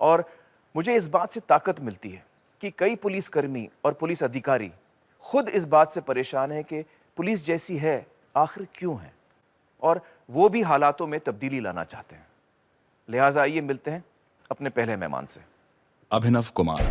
और मुझे इस बात से ताकत मिलती है कि कई पुलिसकर्मी और पुलिस अधिकारी खुद इस बात से परेशान हैं कि पुलिस जैसी है आखिर क्यों है, और वो भी हालातों में तब्दीली लाना चाहते हैं। लिहाजा आइए मिलते हैं अपने पहले मेहमान से। अभिनव कुमार,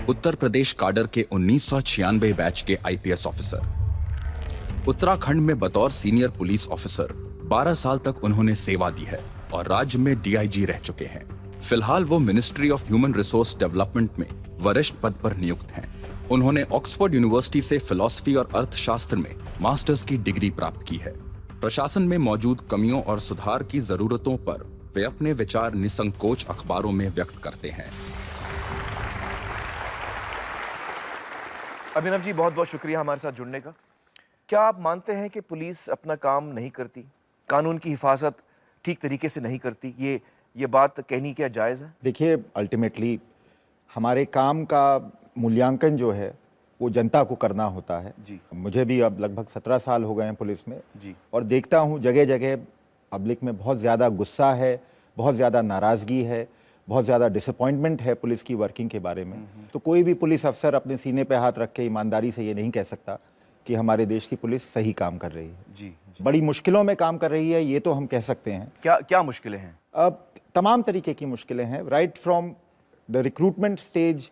उत्तर प्रदेश काडर के 1996 बैच के आईपीएस ऑफिसर। उत्तराखंड में बतौर सीनियर पुलिस ऑफिसर 12 साल तक उन्होंने सेवा दी है और राज्य में डीआईजी रह चुके हैं। फिलहाल वो ministry of human resource development में वरिष्ठ पद पर नियुक्त हैं। उन्होंने ऑक्सफोर्ड यूनिवर्सिटी से फिलॉसफी और अर्थशास्त्र में मास्टर्स की डिग्री प्राप्त की है। प्रशासन में मौजूद कमियों और सुधार की जरूरतों पर वे अपने विचार निसंकोच अखबारों में व्यक्त करते हैं। अभिनव जी, बहुत बहुत शुक्रिया हमारे साथ जुड़ने का। क्या आप मानते हैं कि पुलिस अपना काम नहीं करती, कानून की हिफाजत ठीक तरीके से नहीं करती? ये बात कहनी क्या जायज़ है? देखिए, अल्टीमेटली हमारे काम का मूल्यांकन जो है वो जनता को करना होता है। जी। मुझे भी अब लगभग 17 साल हो गए हैं पुलिस में जी। और देखता हूँ जगह जगह पब्लिक में बहुत ज़्यादा गुस्सा है, बहुत ज़्यादा नाराज़गी है, बहुत ज़्यादा डिसअपॉइंटमेंट है पुलिस की वर्किंग के बारे में। तो कोई भी पुलिस अफसर अपने सीने पे हाथ रख के ईमानदारी से ये नहीं कह सकता कि हमारे देश की पुलिस सही काम कर रही है। जी। बड़ी मुश्किलों में काम कर रही है, ये तो हम कह सकते हैं। क्या मुश्किलें हैं? अब तमाम तरीके की मुश्किलें हैं, right from the recruitment stage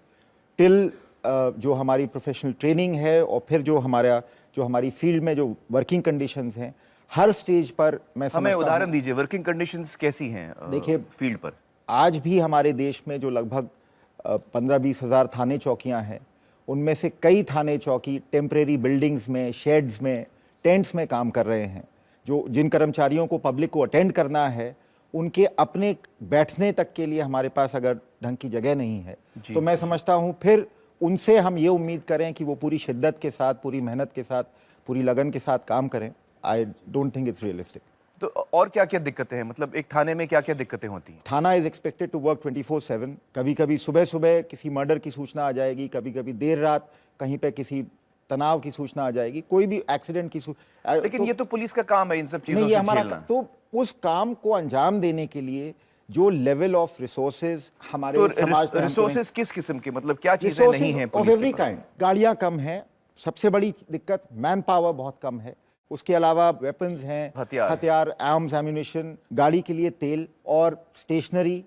till जो हमारी प्रोफेशनल ट्रेनिंग है और फिर जो हमारी फील्ड में जो वर्किंग कंडीशंस हैं, हर स्टेज पर मैं हमें समझता उदाहरण हूं, दीजिए, वर्किंग कंडीशंस कैसी हैं देखिए, फील्ड पर? आज भी हमारे देश में जो लगभग 15-20 हज़ार थाने चौकियां हैं, उनमें से कई थाने चौकी टेम्परेरी बिल्डिंग्स में, शेड्स में, टेंट्स में काम कर रहे हैं। जिन कर्मचारियों को पब्लिक को अटेंड करना है, उनके अपने बैठने तक के लिए हमारे पास अगर ढंग की जगह नहीं है, तो मैं समझता हूं फिर उनसे हम ये उम्मीद करें कि वो पूरी शिद्दत के साथ, पूरी मेहनत के साथ, पूरी लगन के साथ काम करें। I don't think it's realistic. तो और क्या क्या दिक्कतें हैं? मतलब एक थाने में क्या क्या दिक्कतें होती हैं? थाना इज एक्सपेक्टेड टू वर्क 24/7। कभी कभी सुबह सुबह किसी मर्डर की सूचना आ जाएगी, कभी कभी देर रात कहीं पे किसी तनाव की सूचना आ जाएगी, कोई भी एक्सीडेंट की लेकिन ये तो पुलिस का काम है इन सब चीजों नहीं, ये से हमारा झेलना। तो उस काम को अंजाम देने के लिए जो लेवल ऑफ रिसोर्सेज हमारे तो समाज में रिसोर्सेज किस किस्म के, मतलब क्या चीजें नहीं हैं ऑफ पुलिस एवरी के पास? काइंड। गाड़ियां कम हैं, सबसे बड़ी दिक्कत मैन पावर बहुत कम है। उसके अलावा वेपन्स हैं, हथियार, आर्म्स, एम्यूनिशन, गाड़ी के लिए तेल और स्टेशनरी।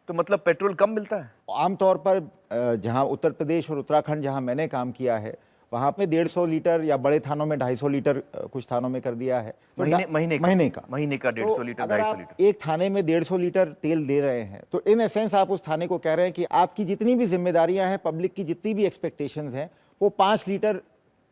तो मतलब पेट्रोल कम मिलता है? आमतौर पर जहां उत्तर प्रदेश और उत्तराखंड जहां मैंने काम किया है, वहां पे 150 लीटर या बड़े थानों में 250 लीटर कुछ थानों में कर दिया है। तो महीने का 150 लीटर, 250 लीटर। एक थाने में 150 लीटर तेल दे रहे हैं, तो इन एसेंस आप उस थाने को कह रहे हैं कि आपकी जितनी भी जिम्मेदारियां हैं, पब्लिक की जितनी भी एक्सपेक्टेशंस हैं, वो 5 लीटर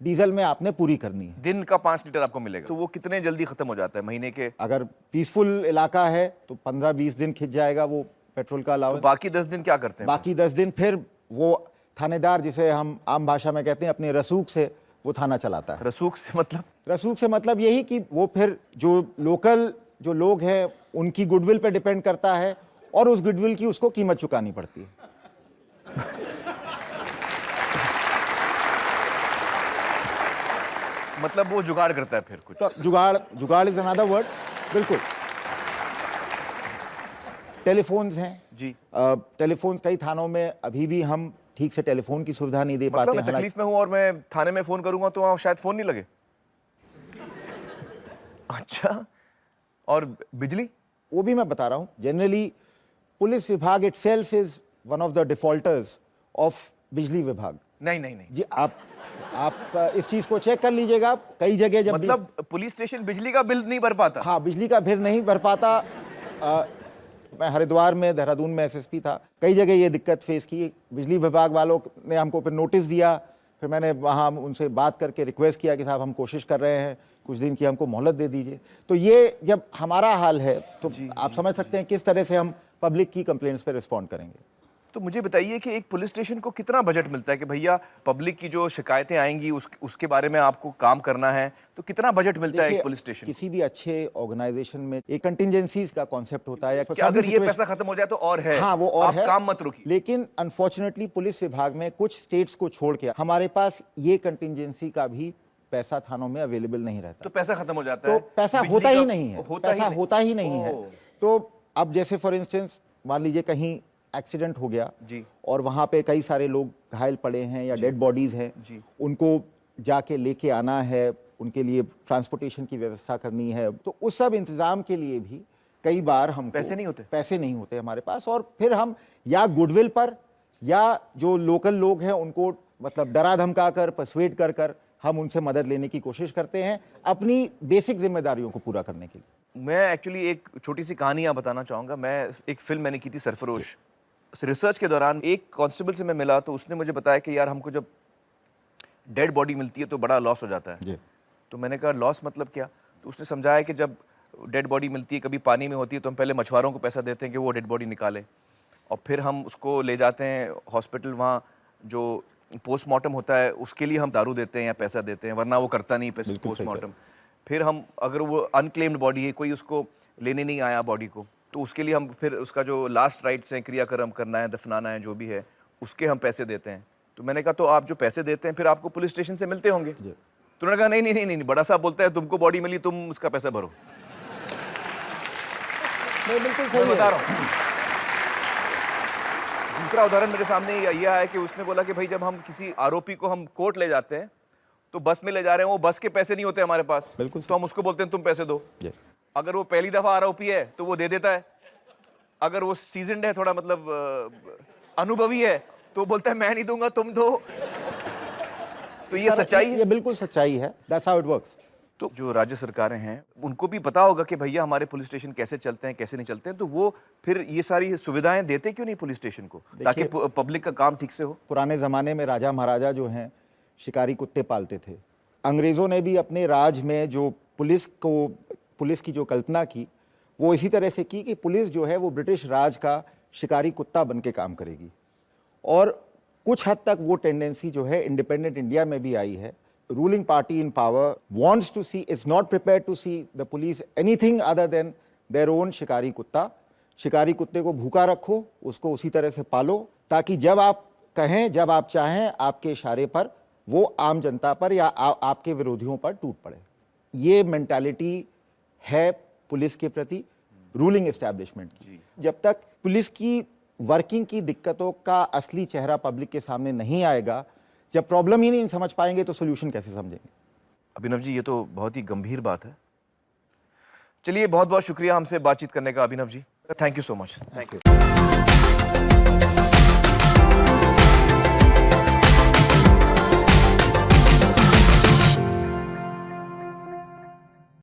डीजल में आपने पूरी करनी है। दिन का 5 लीटर आपको मिलेगा, तो वो कितने जल्दी खत्म हो जाता है महीने के? अगर पीसफुल इलाका है तो 15-20 दिन खिंच जाएगा वो पेट्रोल का अलाउंस। तो बाकी 10 दिन क्या करते हैं? बाकी 10 दिन फिर वो थानेदार, जिसे हम आम भाषा में कहते हैं, अपने रसूख से वो थाना चलाता है। रसूख से मतलब? रसूख से मतलब यही कि वो फिर जो लोकल जो लोग हैं उनकी गुडविल पे डिपेंड करता है और उस गुडविल की उसको कीमत चुकानी पड़ती है। मतलब वो जुगाड़ करता है फिर कुछ? तो जुगाड़ इज अनदर वर्ड। बिल्कुल। टेलीफोन्स हैं जी। टेलीफोन कई थानों में अभी भी हम ठीक से टेलीफोन की सुविधा नहीं दे पाते। मैं तकलीफ में हूं और मैं थाने में फोन करूंगा तो वहां शायद फोन नहीं लगे। अच्छा, और बिजली? वो भी मैं बता रहा हूं। जनरली पुलिस विभाग itself is one of the defaulters of बिजली विभाग। नहीं जी, आप इस चीज को चेक कर लीजिएगा। कई जगह जब मतलब पुलिस स्टेशन बिजली का बिल नहीं भर पाता? हाँ, बिजली का बिल नहीं भर पाता। मैं हरिद्वार में, देहरादून में एसएसपी था, कई जगह ये दिक्कत फेस की। बिजली विभाग वालों ने हमको फिर नोटिस दिया, फिर मैंने वहाँ उनसे बात करके रिक्वेस्ट किया कि साहब हम कोशिश कर रहे हैं, कुछ दिन की हमको मोहलत दे दीजिए। तो ये जब हमारा हाल है तो आप समझ सकते हैं किस तरह से हम पब्लिक की कंप्लेंट्स पे रिस्पॉन्ड करेंगे। तो मुझे बताइए कि एक पुलिस स्टेशन को कितना बजट मिलता है कि भैया पब्लिक की जो शिकायतें आएंगी उसके बारे में आपको काम करना है, तो कितना बजट मिलता है एक पुलिस स्टेशन? किसी भी अच्छे ऑर्गेनाइजेशन में एक कंटिजेंसीज का कॉन्सेप्ट होता है। या अगर ये पैसा खत्म हो जाए तो और है? हाँ, वो और आप है, काम मत रुकिए। लेकिन अनफॉर्चुनेटली पुलिस विभाग में कुछ स्टेट्स को छोड़ के हमारे पास ये कंटिजेंसी का भी पैसा थानों में अवेलेबल नहीं रहता। तो पैसा खत्म हो जाता है? तो पैसा होता ही नहीं है। पैसा होता ही नहीं है। तो अब जैसे फॉर इंस्टेंस मान लीजिए कहीं एक्सीडेंट हो गया जी। और वहाँ पे कई सारे लोग घायल पड़े हैं या डेड बॉडीज़ हैं, जी। उनको जाके लेके आना है, उनके लिए ट्रांसपोर्टेशन की व्यवस्था करनी है, तो उस सब इंतज़ाम के लिए भी कई बार हम पैसे नहीं होते हमारे पास, और फिर हम या गुडविल पर या जो लोकल लोग हैं उनको मतलब डरा धमका कर, पर्सुएड कर कर हम उनसे मदद लेने की कोशिश करते हैं अपनी बेसिक जिम्मेदारियों को पूरा करने के लिए। मैं एक्चुअली एक छोटी सी कहानी यहाँ बताना चाहूँगा। मैं एक फिल्म मैंने की थी सरफरोश। रिसर्च के दौरान एक कांस्टेबल से मैं मिला तो उसने मुझे बताया कि यार हमको जब डेड बॉडी मिलती है तो बड़ा लॉस हो जाता है। जी। तो मैंने कहा लॉस मतलब क्या? तो उसने समझाया कि जब डेड बॉडी मिलती है, कभी पानी में होती है, तो हम पहले मछुआरों को पैसा देते हैं कि वो डेड बॉडी निकालें, और फिर हम उसको ले जाते हैं हॉस्पिटल, वहाँ जो पोस्टमार्टम होता है उसके लिए हम दारू देते हैं या पैसा देते हैं, वरना वो करता नहीं पोस्टमार्टम। फिर हम अगर वो अनक्लेम्ड बॉडी है, कोई उसको लेने नहीं आया बॉडी को, तो उसके लिए हम फिर उसका जो लास्ट राइट्स हैं, क्रियाक्रम करना है, दफनाना है, जो भी है, उसके हम पैसे देते हैं। तो मैंने कहा तो आप जो पैसे देते हैं फिर आपको पुलिस स्टेशन से मिलते होंगे? तो उन्होंने कहा नहीं नहीं नहीं, बड़ा साहब बोलता है तुमको बॉडी मिली, तुम उसका पैसा भरो। मैं बिल्कुल मैं सही बता रहा हूँ। दूसरा उदाहरण मेरे सामने यह है कि उसने बोला कि भाई जब हम किसी आरोपी को हम कोर्ट ले जाते हैं तो बस में ले जा रहे हैं, वो बस के पैसे नहीं होते हमारे पास, बिल्कुल तो हम उसको बोलते हैं तुम पैसे दो। जी। अगर वो पहली दफा आरोपी है तो वो दे देता है, अगर वो सीजन्ड है, थोड़ा मतलब अनुभवी है, तो बोलता है मैं नहीं दूंगा, तुम दो। तो ये सच्चाई है। ये बिल्कुल सच्चाई है। That's how it works. तो जो राज्य सरकारें हैं उनको भी पता होगा कि भैया हमारे पुलिस स्टेशन कैसे चलते हैं, कैसे नहीं चलते हैं, तो वो फिर ये सारी सुविधाएं देते क्यों नहीं पुलिस स्टेशन को, ताकि पब्लिक का काम ठीक से हो। पुराने ज़माने में राजा महाराजा जो हैं शिकारी कुत्ते पालते थे। अंग्रेज़ों ने भी अपने राज में जो पुलिस की जो कल्पना की, वो इसी तरह से की कि पुलिस जो है वो ब्रिटिश राज का शिकारी कुत्ता बन के काम करेगी। और कुछ हद तक वो टेंडेंसी जो है इंडिपेंडेंट इंडिया में भी आई है। Ruling party in power wants to see, is not prepared to see the police anything other than their own शिकारी कुत्ता। शिकारी कुत्ते को भूखा रखो, उसको उसी तरह से पालो, ताकि जब आप कहें, जब आप चाहें, आपके इशारे पर वो आम जनता पर या आपके विरोधियों पर टूट पड़े। ये मेंटालिटी है पुलिस के प्रति रूलिंग एस्टैब्लिशमेंट की। जब तक पुलिस की वर्किंग की दिक्कतों का असली चेहरा पब्लिक के सामने नहीं आएगा, जब प्रॉब्लम ही नहीं समझ पाएंगे तो सोल्यूशन कैसे समझेंगे? अभिनव जी, ये तो बहुत ही गंभीर बात है। चलिए, बहुत बहुत शुक्रिया हमसे बातचीत करने का Abhinav ji. Thank you so much. Thank you.